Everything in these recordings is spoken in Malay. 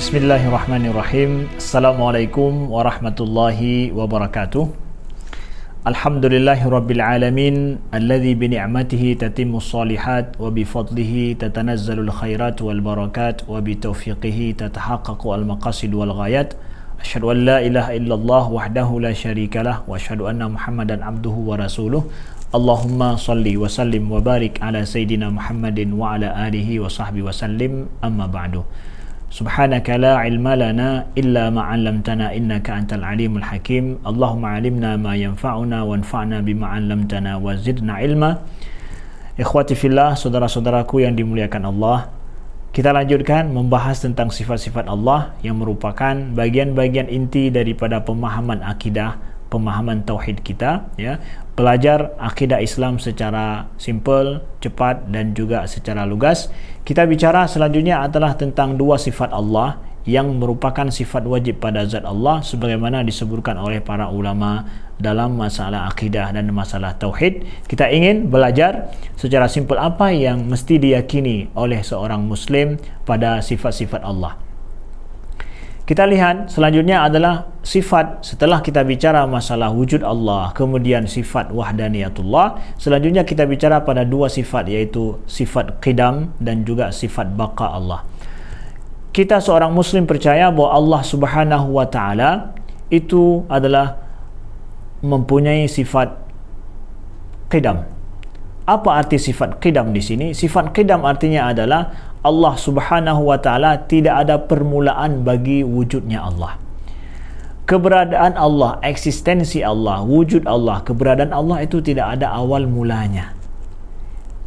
Bismillahirrahmanirrahim. Assalamualaikum warahmatullahi wabarakatuh. Alhamdulillahirabbil alamin alladzi bi ni'matihi tatimmus shalihat wa bi fadlihi tatanazzalul khairat wal barakat wa bi taufiqihi tatahaqqaqu al maqasid wal ghayat. Asyhadu an la ilaha illallah wahdahu la syarikalah wa asyhadu anna Muhammadan abduhu wa rasuluh. Allahumma salli wa sallim wa barik ala sayidina Muhammadin wa ala alihi wa sahbihi wa sallim. Amma ba'du. Subhanaka la ilma lana illa ma 'allamtana innaka antal alimul hakim. Allahumma 'allimna ma yanfa'una wanfa'na bima 'allamtana wa zidna ilma. Ikhwati fillah, saudara-saudaraku yang dimuliakan Allah, kita lanjutkan membahas tentang sifat-sifat Allah yang merupakan bagian-bagian inti daripada pemahaman akidah, pemahaman tauhid kita, ya. Belajar akidah Islam secara simple, cepat dan juga secara lugas. Kita bicara selanjutnya adalah tentang dua sifat Allah yang merupakan sifat wajib pada zat Allah sebagaimana disebutkan oleh para ulama dalam masalah akidah dan masalah tauhid. Kita ingin belajar secara simple apa yang mesti diyakini oleh seorang muslim pada sifat-sifat Allah. Kita lihat selanjutnya adalah sifat, setelah kita bicara masalah wujud Allah, kemudian sifat wahdaniyatullah, selanjutnya kita bicara pada dua sifat, yaitu sifat qidam dan juga sifat baqa Allah. Kita seorang muslim percaya bahawa Allah Subhanahu wa taala itu adalah mempunyai sifat qidam. Apa arti sifat qidam di sini? Sifat qidam artinya adalah Allah Subhanahu wa taala tidak ada permulaan bagi wujudnya Allah. Keberadaan Allah, eksistensi Allah, wujud Allah, keberadaan Allah itu tidak ada awal mulanya.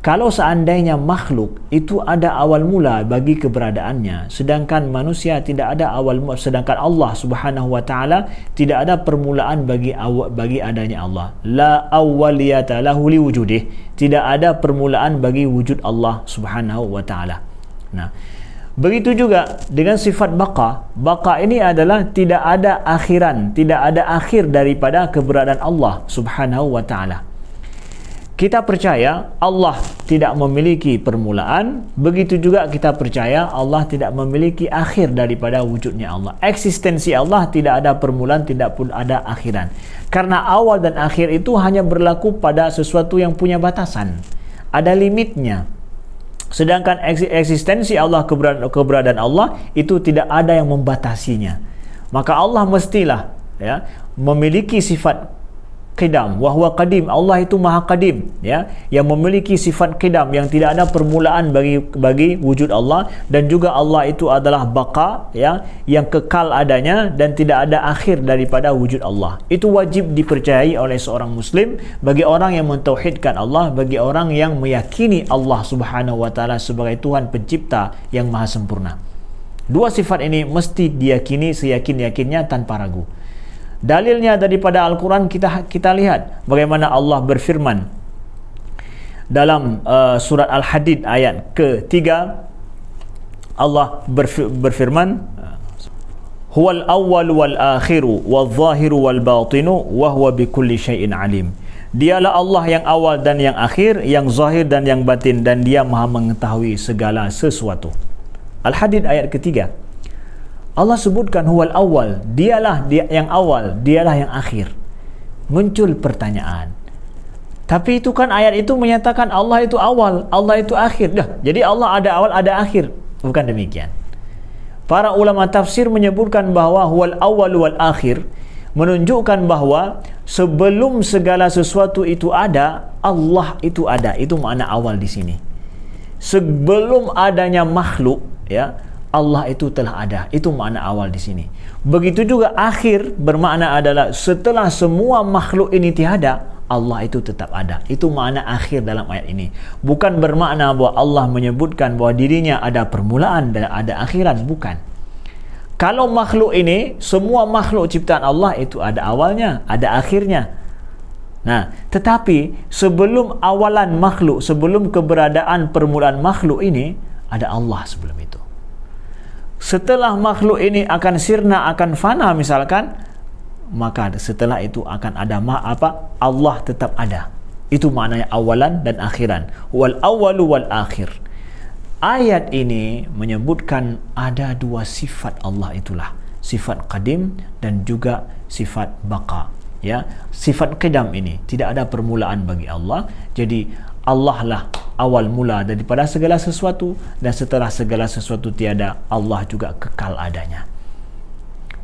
Kalau seandainya makhluk itu ada awal mula bagi keberadaannya, sedangkan manusia tidak ada awal mula, sedangkan Allah Subhanahu wa taala tidak ada permulaan bagi adanya Allah. La awwaliyata lahu liwujudih. Tidak ada permulaan bagi wujud Allah Subhanahu wa taala. Nah, begitu juga dengan sifat baqa. Baqa ini adalah tidak ada akhiran, tidak ada akhir daripada keberadaan Allah Subhanahu wa taala. Kita percaya Allah tidak memiliki permulaan, begitu juga kita percaya Allah tidak memiliki akhir daripada wujudnya Allah. Eksistensi Allah tidak ada permulaan, tidak pun ada akhiran. Karena awal dan akhir itu hanya berlaku pada sesuatu yang punya batasan. Ada limitnya. Sedangkan eksistensi Allah, keberadaan Allah itu tidak ada yang membatasinya. Maka Allah mestilah, ya, memiliki sifat qidam, wa huwa qadim. Allah itu maha qadim, ya, yang memiliki sifat qidam, yang tidak ada permulaan bagi wujud Allah, dan juga Allah itu adalah baqa, ya, yang kekal adanya dan tidak ada akhir daripada wujud Allah. Itu wajib dipercayai oleh seorang muslim, bagi orang yang mentauhidkan Allah, bagi orang yang meyakini Allah Subhanahu wa taala sebagai Tuhan pencipta yang maha sempurna. Dua sifat ini mesti diyakini seyakin-yakinnya tanpa ragu. Dalilnya daripada Al-Quran kita lihat bagaimana Allah berfirman dalam surat Al-Hadid ayat ke-3. Allah berfirman, Huwal awwal wal akhiru wal zahiru wal batinu wa huwa bikulli syai'in alim. Dialah Allah yang awal dan yang akhir, yang zahir dan yang batin, dan Dia maha mengetahui segala sesuatu. Al-Hadid ayat ke-3. Allah sebutkan huwal awal, dialah yang awal, dialah yang akhir. Muncul pertanyaan, tapi itu kan ayat itu menyatakan Allah itu awal, Allah itu akhir. Jadi Allah ada awal, ada akhir. Bukan demikian. Para ulama tafsir menyebutkan bahawa huwal awal wal akhir menunjukkan bahawa sebelum segala sesuatu itu ada, Allah itu ada. Itu makna awal di sini. Sebelum adanya makhluk, ya, Allah itu telah ada. Itu makna awal di sini. Begitu juga akhir bermakna adalah setelah semua makhluk ini tiada, Allah itu tetap ada. Itu makna akhir dalam ayat ini. Bukan bermakna bahawa Allah menyebutkan bahawa dirinya ada permulaan dan ada akhiran. Bukan. Kalau makhluk ini, semua makhluk ciptaan Allah itu ada awalnya, ada akhirnya. Nah, tetapi sebelum awalan makhluk, sebelum keberadaan permulaan makhluk ini, ada Allah sebelum itu. Setelah makhluk ini akan sirna, akan fana misalkan, maka setelah itu akan ada Allah tetap ada. Itu maknanya awalan dan akhiran. Wal awalu wal akhir. Ayat ini menyebutkan ada dua sifat Allah itulah, sifat qadim dan juga sifat baqa. Ya, sifat qidam ini tidak ada permulaan bagi Allah. Jadi Allah lah awal mula daripada segala sesuatu, dan setelah segala sesuatu tiada, Allah juga kekal adanya.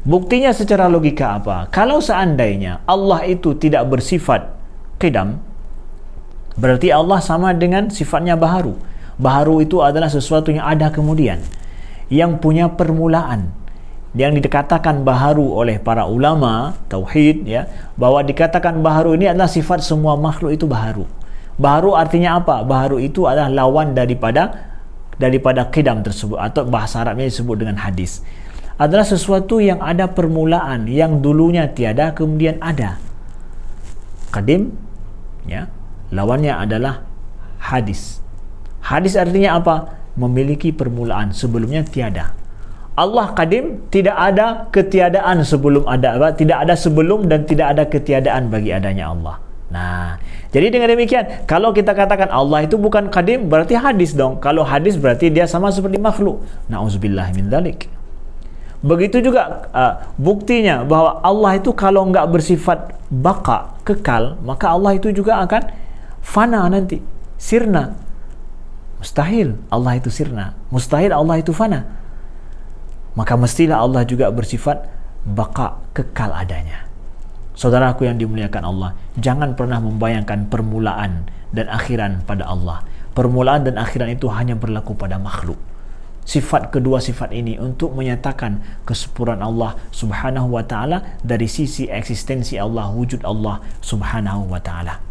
Buktinya secara logika apa? Kalau seandainya Allah itu tidak bersifat qidam, berarti Allah sama dengan sifatnya baharu. Baharu itu adalah sesuatu yang ada kemudian, yang punya permulaan. Yang dikatakan baharu oleh para ulama tauhid, ya, bahwa dikatakan baharu ini adalah sifat semua makhluk itu baharu. Baharu artinya apa? Baharu itu adalah lawan daripada qidam tersebut, atau bahasa Arabnya disebut dengan hadis. Adalah sesuatu yang ada permulaan, yang dulunya tiada kemudian ada. Qadim, ya, lawannya adalah hadis. Hadis artinya apa? Memiliki permulaan, sebelumnya tiada. Allah qadim, tidak ada ketiadaan sebelum ada, tidak ada sebelum dan tidak ada ketiadaan bagi adanya Allah. Nah, jadi dengan demikian, kalau kita katakan Allah itu bukan qadim, berarti hadis dong. Kalau hadis berarti dia sama seperti makhluk. Na'udzubillah min dzalik. Begitu juga buktinya bahwa Allah itu kalau enggak bersifat baqa, kekal, maka Allah itu juga akan fana nanti, sirna. Mustahil Allah itu sirna, mustahil Allah itu fana. Maka mestilah Allah juga bersifat baqa, kekal adanya. Saudaraku yang dimuliakan Allah, jangan pernah membayangkan permulaan dan akhiran pada Allah. Permulaan dan akhiran itu hanya berlaku pada makhluk. Sifat kedua sifat ini untuk menyatakan kesempurnaan Allah subhanahu wa ta'ala dari sisi eksistensi Allah, wujud Allah subhanahu wa ta'ala.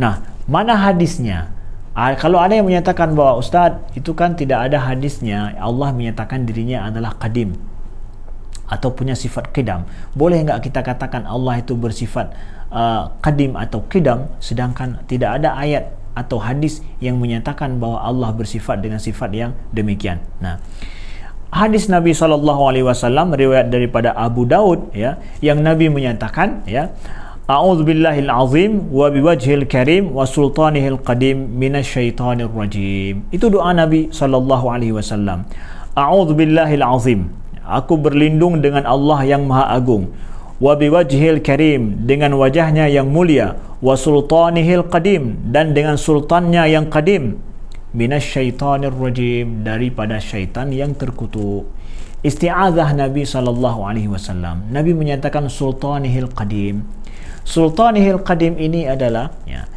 Nah, mana hadisnya? Kalau ada yang menyatakan bahwa Ustaz, itu kan tidak ada hadisnya, Allah menyatakan dirinya adalah qadim atau punya sifat qidam, boleh enggak kita katakan Allah itu bersifat qadim atau qidam, sedangkan tidak ada ayat atau hadis yang menyatakan bahwa Allah bersifat dengan sifat yang demikian? Nah, hadis Nabi SAW riwayat daripada Abu Daud, ya, yang Nabi menyatakan, ya, A'udzubillahil azim wa biwajhil karim wa sultanihil qadim minasyaitonir rajim. Itu doa Nabi SAW. A'udzubillahil azim, aku berlindung dengan Allah yang maha agung. Wa biwajhil karim, dengan wajahnya yang mulia. Wa sultanihil qadim, dan dengan sultannya yang qadim. Minasyaitonir rajim, daripada syaitan yang terkutuk. Isti'adzah Nabi SAW. Nabi menyatakan sultanihil qadim. Sultanihil qadim ini adalah, ya,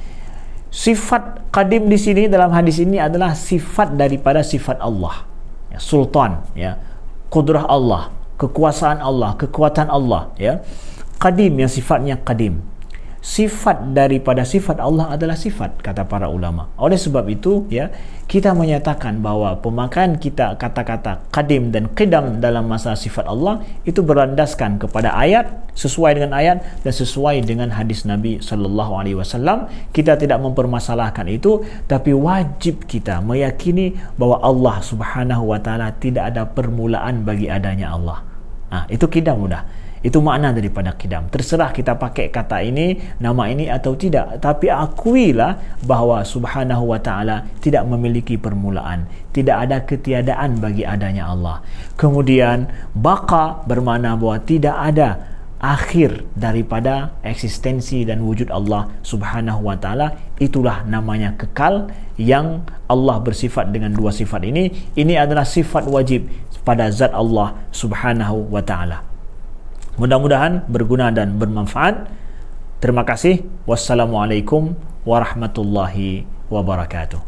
sifat qadim di sini dalam hadis ini adalah sifat daripada sifat Allah. Ya, sultan, ya, kudrah Allah, kekuasaan Allah, kekuatan Allah, ya. Qadim yang sifatnya qadim. Sifat daripada sifat Allah adalah sifat, kata para ulama. Oleh sebab itu, ya, kita menyatakan bahwa pemakaian kita kata-kata qadim dan qidam dalam masalah sifat Allah itu berlandaskan kepada ayat, sesuai dengan ayat dan sesuai dengan hadis Nabi SAW. Kita tidak mempermasalahkan itu, tapi wajib kita meyakini bahwa Allah Subhanahu wa taala tidak ada permulaan bagi adanya Allah. Nah, itu qidam mudah. Itu makna daripada qidam. Terserah kita pakai kata ini, nama ini atau tidak, tapi akuilah bahwa Subhanahu wa ta'ala tidak memiliki permulaan, tidak ada ketiadaan bagi adanya Allah. Kemudian baqa bermakna bahwa tidak ada akhir daripada eksistensi dan wujud Allah Subhanahu wa ta'ala. Itulah namanya kekal, yang Allah bersifat dengan dua sifat ini. Ini adalah sifat wajib pada zat Allah Subhanahu wa ta'ala. Mudah-mudahan berguna dan bermanfaat. Terima kasih. Wassalamualaikum warahmatullahi wabarakatuh.